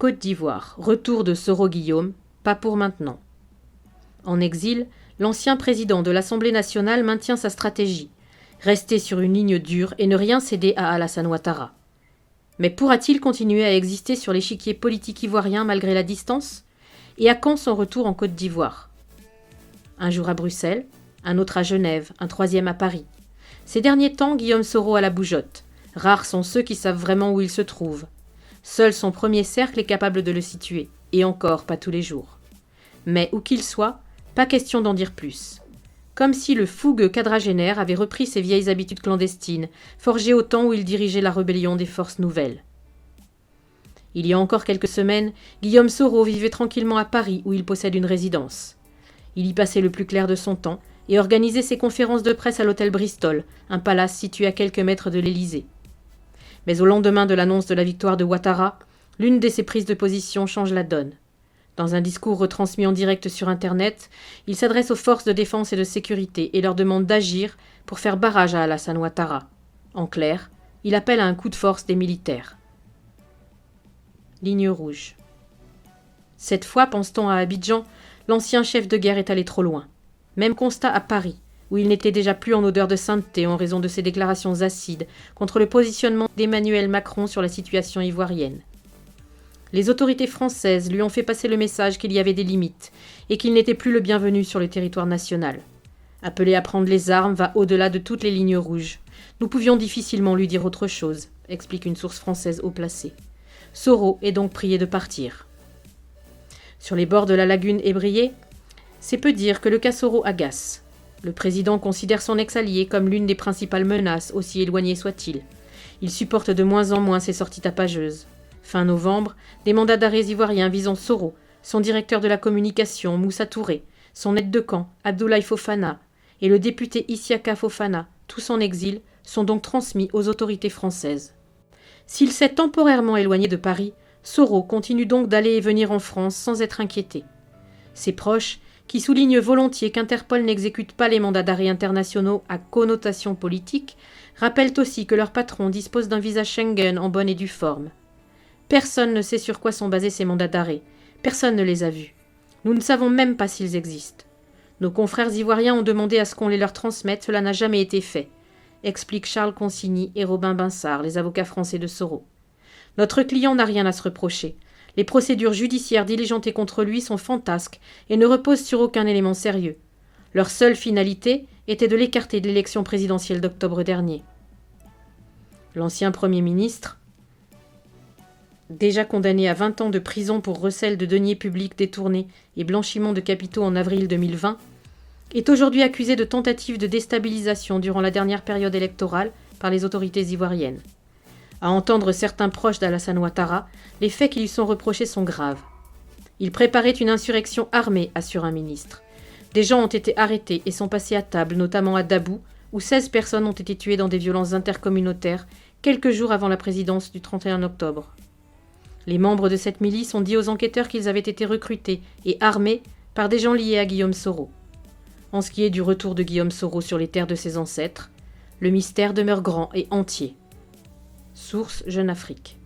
Côte d'Ivoire, retour de Soro Guillaume, pas pour maintenant. En exil, l'ancien président de l'Assemblée nationale maintient sa stratégie, rester sur une ligne dure et ne rien céder à Alassane Ouattara. Mais pourra-t-il continuer à exister sur l'échiquier politique ivoirien malgré la distance ? Et à quand son retour en Côte d'Ivoire ? Un jour à Bruxelles, un autre à Genève, un troisième à Paris. Ces derniers temps, Guillaume Soro a la bougeotte. Rares sont ceux qui savent vraiment où il se trouve. Seul son premier cercle est capable de le situer, et encore pas tous les jours. Mais où qu'il soit, pas question d'en dire plus. Comme si le fougueux quadragénaire avait repris ses vieilles habitudes clandestines, forgées au temps où il dirigeait la rébellion des forces nouvelles. Il y a encore quelques semaines, Guillaume Soro vivait tranquillement à Paris où il possède une résidence. Il y passait le plus clair de son temps et organisait ses conférences de presse à l'hôtel Bristol, un palace situé à quelques mètres de l'Élysée. Mais au lendemain de l'annonce de la victoire de Ouattara, l'une de ses prises de position change la donne. Dans un discours retransmis en direct sur Internet, il s'adresse aux forces de défense et de sécurité et leur demande d'agir pour faire barrage à Alassane Ouattara. En clair, il appelle à un coup de force des militaires. Ligne rouge. Cette fois, pense-t-on à Abidjan, l'ancien chef de guerre est allé trop loin. Même constat à Paris, où il n'était déjà plus en odeur de sainteté en raison de ses déclarations acides contre le positionnement d'Emmanuel Macron sur la situation ivoirienne. Les autorités françaises lui ont fait passer le message qu'il y avait des limites et qu'il n'était plus le bienvenu sur le territoire national. Appeler à prendre les armes va au-delà de toutes les lignes rouges. Nous pouvions difficilement lui dire autre chose, explique une source française haut placée. Soro est donc prié de partir. Sur les bords de la lagune ébriée, c'est peu dire que le cas Soro agace. Le président considère son ex-allié comme l'une des principales menaces, aussi éloigné soit-il. Il supporte de moins en moins ses sorties tapageuses. Fin novembre, des mandats d'arrêt ivoiriens visant Soro, son directeur de la communication, Moussa Touré, son aide de camp, Abdoulaye Fofana, et le député Issiaka Fofana, tous en exil, sont donc transmis aux autorités françaises. S'il s'est temporairement éloigné de Paris, Soro continue donc d'aller et venir en France sans être inquiété. Ses proches, qui soulignent volontiers qu'Interpol n'exécute pas les mandats d'arrêt internationaux à connotation politique, rappellent aussi que leur patron dispose d'un visa Schengen en bonne et due forme. Personne ne sait sur quoi sont basés ces mandats d'arrêt. Personne ne les a vus. Nous ne savons même pas s'ils existent. Nos confrères ivoiriens ont demandé à ce qu'on les leur transmette, cela n'a jamais été fait, expliquent Charles Consigny et Robin Binsard, les avocats français de Soro. Notre client n'a rien à se reprocher. Les procédures judiciaires diligentées contre lui sont fantasques et ne reposent sur aucun élément sérieux. Leur seule finalité était de l'écarter de l'élection présidentielle d'octobre dernier. L'ancien Premier ministre, déjà condamné à 20 ans de prison pour recel de deniers publics détournés et blanchiment de capitaux en avril 2020, est aujourd'hui accusé de tentative de déstabilisation durant la dernière période électorale par les autorités ivoiriennes. À entendre certains proches d'Alassane Ouattara, les faits qui lui sont reprochés sont graves. Il préparait une insurrection armée, assure un ministre. Des gens ont été arrêtés et sont passés à table, notamment à Dabou, où 16 personnes ont été tuées dans des violences intercommunautaires quelques jours avant la présidence du 31 octobre. Les membres de cette milice ont dit aux enquêteurs qu'ils avaient été recrutés et armés par des gens liés à Guillaume Soro. En ce qui est du retour de Guillaume Soro sur les terres de ses ancêtres, le mystère demeure grand et entier. Source Jeune Afrique.